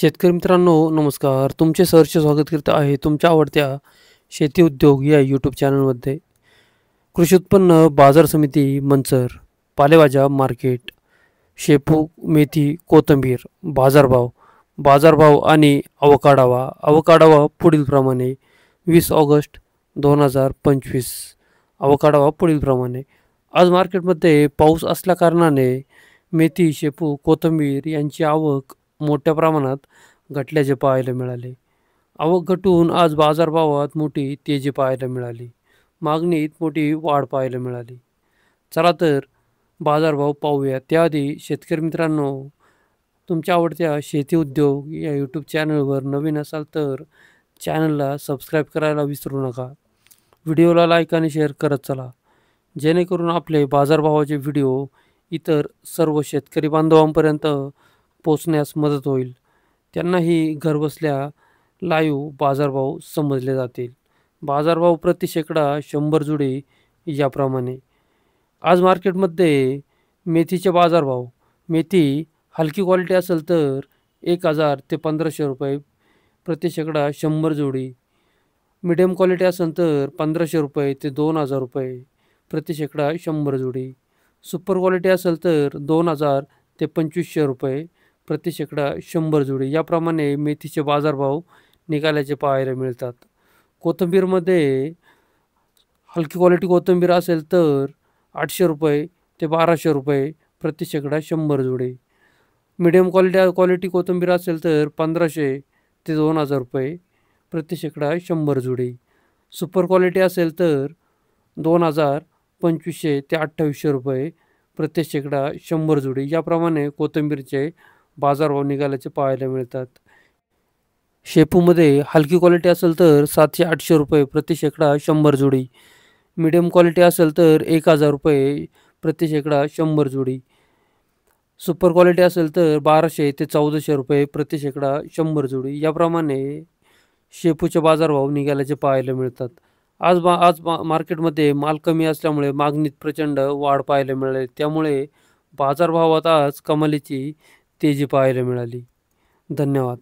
शेतकरी मित्रांनो, नमस्कार. तुमचे सहर्ष स्वागत करीत आहे तुमच्या आवडत्या शेती उद्योग या यूट्यूब चॅनलमध्ये. कृषी उत्पन्न बाजार समिती मंचर, पालेभाज्या मार्केट, शेपू, मेथी, कोथिंबीर, बाजारभाव, बाजारभाव आणि अवकाढावा पुढीलप्रमाणे. 20 ऑगस्ट 2025. अवकाढावा पुढीलप्रमाणे. आज मार्केटमध्ये पाऊस असल्याकारणाने मेथी, शेपू, कोथिंबीर यांची आवक मोठ्या प्रमाणात घटल्याचे पाहायला मिळाले. आवक घटून आज बाजारभावात मोठी तेजी पाहायला मिळाली. मागणीत मोठी वाढ पाहायला मिळाली. चला तर बाजारभाव पाहूया. त्याआधी शेतकरी मित्रांनो, तुमच्या आवडत्या शेती उद्योग या यूट्यूब चॅनलवर नवीन असाल तर चॅनलला सबस्क्राईब करायला विसरू नका. व्हिडिओला लाईक आणि शेअर करत चला, जेणेकरून आपले बाजारभावाचे व्हिडिओ इतर सर्व शेतकरी बांधवांपर्यंत पोचण्यास मदत होईल. त्यांनाही घरबसल्या लाईव्ह बाजारभाव समजले जातील. बाजारभाव प्रति शेकडा 100 जुडी याप्रमाणे. आज मार्केटमध्ये मेथीचे बाजारभाव. मेथी हलकी क्वालिटी असेल तर 1000 ते 1500 रुपये प्रति शेकडा 100 जोडी. मिडियम क्वालिटी असेल तर 1500 रुपये ते 2000 रुपये प्रति शेकडा 100 जोडी. सुपर क्वालिटी असेल तर 2000 ते 2500 रुपये प्रति शेकडा 100 जोडी. याप्रमाणे मेथीचे बाजारभाव निघाल्याचे पाहायला मिळतात. कोथिंबीरमध्ये हलकी क्वालिटी कोथिंबीर असेल तर 800 रुपये ते 1200 रुपये प्रति शेकडा 100 जोडी. मिडियम क्वालिटी कोथिंबीर असेल तर 1500 ते 2000 रुपये प्रति शेकडा 100 जोडी. सुपर क्वालिटी असेल तर 2000, 2500 ते 2800 रुपये प्रति शेकडा 100 जोडी. याप्रमाणे कोथिंबीरचे बाजारभाव निघाल्याचे पाहायला मिळतात. शेपूमध्ये हलकी क्वालिटी असेल तर 700-800 रुपये प्रति शेकडा 100 जोडी. मिडियम क्वालिटी असेल तर 1000 रुपये प्रति शेकडा 100 जोडी. सुपर क्वालिटी असेल तर 1200 ते 1400 रुपये प्रति शेकडा 100 जोडी. याप्रमाणे शेपूचे बाजारभाव निघाल्याचे पाहायला मिळतात. आज मार्केटमध्ये माल कमी असल्यामुळे मागणीत प्रचंड वाढ पाहायला मिळाली. त्यामुळे बाजारभावात आज कमालीची तेजी पाहायला मिळाली. धन्यवाद.